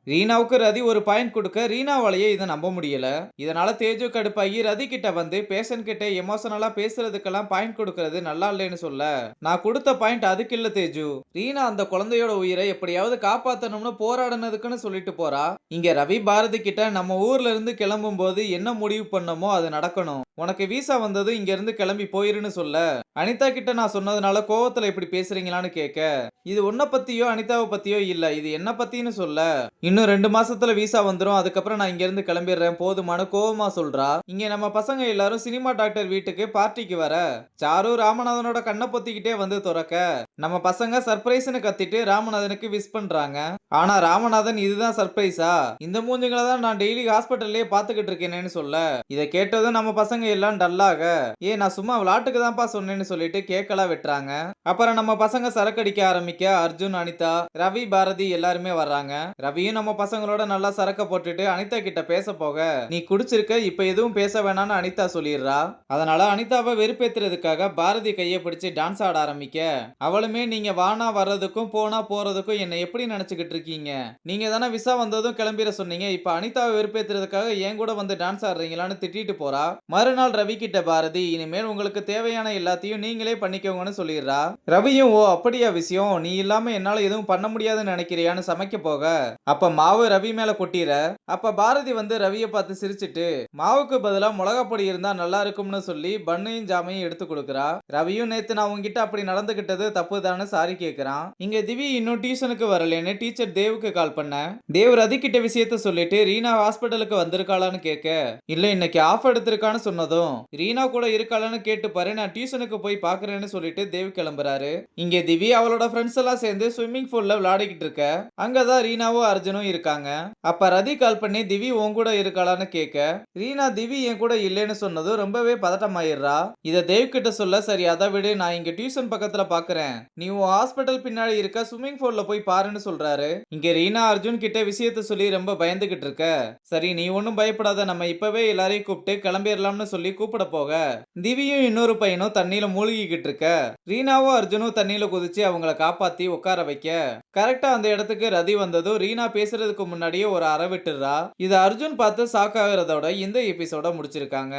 ரீனாவுக்கு ரதி ஒரு பாயிண்ட் கொடுக்க ரீனாவாலேயே இதை நம்ப முடியல. இதனால தேஜு கடுப்பாகி ரதி கிட்ட வந்து பேஷண்ட் கிட்ட எமோஷனலா பேசுறதுக்கெல்லாம் பாயிண்ட் கொடுக்கறது நல்லா இல்லைன்னு சொல்ல, நான் கொடுத்த பாயிண்ட் அதுக்கு இல்ல தேஜு. ரீனா அந்த குழந்தையோட உயிரை எப்படியாவது காப்பாத்தணும்னு போராடினதுக்குன்னு சொல்லிட்டு போறா. இங்க ரவி பாரதி கிட்ட நம்ம ஊர்ல இருந்து கிளம்பும் போது என்ன முடிவு பண்ணமோ அது நடக்கணும். உனக்கு வீசா வந்தது இங்க இருந்து கிளம்பி போயிருன்னு சொல்ல, அனிதா கிட்ட நான் சொன்னதுனால கோவத்துல இப்படி பேசுறீங்களான்னு கேட்க, இது உன்னை பத்தியோ அனிதாவை பத்தியோ இல்ல, இது என்ன பத்தின்னு சொல்ல, இன்னும் 2 மாசத்துல வீசா வந்துரும், அதுக்கப்புறம் நான் இங்க இருந்து கிளம்பிடுறேன் போதுமான கோவமா சொல்றா. இங்க நம்ம பசங்க எல்லாரும் சினிமா டாக்டர் வீட்டுக்கு பார்ட்டிக்கு வர, சாரு ராமநாதனோட கண்ணை பொத்திக்கிட்டே வந்து துறக்க, நம்ம பசங்க சர்ப்ரைஸ்னு கத்திட்டு ராமநாதனுக்கு விஷ் பண்றாங்க. ஆனா ராமநாதன் இதுதான் சர்ப்ரைஸா, இந்த மூஞ்சுங்களை தான் நான் டெய்லி ஹாஸ்பிட்டல்லே பாத்துக்கிட்டு இருக்கேன்னு சொல்ல, இதை கேட்டதும் நம்ம பசங்க எல்லாம் டல்லாக, நான் சும்மா விளாட்டுக்கு தான்ப்பா சொன்னேன்னு சொல்லிட்டு கேக்கெல்லாம் வெட்டுறாங்க. அப்புறம் நம்ம பசங்க சரக்கு அடிக்க ஆரம்பிக்க அர்ஜுன், அனிதா, ரவி, பாரதி எல்லாருமே வர்றாங்க. ரவியும் நம்ம பசங்களோட நல்லா சரக்க போட்டுட்டு அனிதா கிட்ட பேச போக, நீ குடிச்சிருக்க இப்ப எதுவும் பேச வேணாம்னு அனிதா சொல்லிடுறா. அதனால அனிதாவை வெறுப்பேத்துறதுக்காக பாரதி கையை பிடிச்சு டான்ஸ் ஆட ஆரம்பிக்க, அவளுமே நீங்க வானா வர்றதுக்கும் போனா போறதுக்கும் என்ன எப்படி நினைச்சுக்கிட்டு இருக்கீங்க, நீங்க தானே விசா வந்ததும் கிளம்பிட சொன்னீங்க, இப்ப அனிதாவை வெறுப்பேத்துறதுக்காக என் கூட வந்து டான்ஸ் ஆடுறீங்களான்னு திட்டிட்டு போறா. மறுநாள் ரவி கிட்ட பாரதி, இனிமேல் உங்களுக்கு தேவையான எல்லாத்தையும் நீங்களே பண்ணிக்கோங்கன்னு சொல்லிடுறா. ரவியும், ஓ அப்படியா விஷயம், நீ இல்லாம என்னால எதுவும் பண்ண முடியாதுன்னு நினைக்கிறியான்னு சமைக்க போக, அப்ப மாவு ரவி மேல கொட்டிற. அப்ப பாரதி வந்து ரவியை பார்த்து சிரிச்சிட்டு, மாவுக்கு பதிலா மிளகா பொடி இருந்தா நல்லா இருக்கும்னு சொல்லி பன்னையும் ஜாமையும் எடுத்து கொடுக்குறா. ரவியும், நேத்து நான் உங்ககிட்ட அப்படி நடந்துகிட்டது தப்பு தானே சாரி கேட்கிறான். இங்க திவி இன்னும் டியூஷனுக்கு வரலன்னு டீச்சர் தேவுக்கு கால் பண்ண, தேவ் ரதி கிட்ட விஷயத்த சொல்லிட்டு ரீனா ஹாஸ்பிட்டலுக்கு வந்திருக்காளான்னு கேட்க, இல்ல இன்னைக்கு ஆஃப் எடுத்திருக்கான்னு சொன்னதும், ரீனா கூட இருக்காளான்னு கேட்டு பாரு, நான் டியூஷனுக்கு போய் பாக்குறேன்னு சொல்லிட்டு தேவ் கிளம்புறாரு. இங்க திவி அவளோட ஃப்ரெண்ட்ஸ் எல்லாம் சேர்ந்து ஸ்விம்மிங் பூல்ல விளையாடிக்கிட்டு இருக்க, அங்கதான் ரீனாவும் அர்ஜுனும் இருக்காங்க. அப்ப ரதி கால் பண்ணி திவி உன் கூட இருக்காளான்னு கேட்க, ரீனா திவி என் கூட இல்லைன்னு சொன்னதும் ரொம்பவே பதட்டமாயிடுறா. இத தேவ் கிட்ட சொல்ல, சரி அதை விடு, நான் இங்க டியூஷன் பக்கத்துல பாக்குறேன், நீ உன் ஹாஸ்பிட்டல் பின்னாடி இருக்க ஸ்விம்மிங் பூல்ல போய் பாருன்னு சொல்றாரு. இங்க ரீனா அர்ஜுன் கிட்ட விஷயத்த சொல்லி ரொம்ப பயந்துகிட்டு இருக்க, சரி நீ ஒன்னும் பயப்படாத, நம்ம இப்பவே எல்லாரையும் கூப்பிட்டு கிளம்பிடலாம்னு சொல்லி கூப்பிட போக, திவியும் இன்னொரு பையனும் தண்ணியில மூழ்கிக்கிட்டு இருக்க, ரீனாவும் அர்ஜுனும் தண்ணியில குதிச்சு அவங்கள காப்பாத்தி உட்கார வைக்க, கரெக்டா அந்த இடத்துக்கு ரதி வந்ததும் ரீனா பேசுறதுக்கு முன்னாடியே ஒரு அற விட்டுறா. இதை அர்ஜுன் பார்த்து ஷாக் ஆகுறதோட இந்த எபிசோட முடிச்சிருக்காங்க.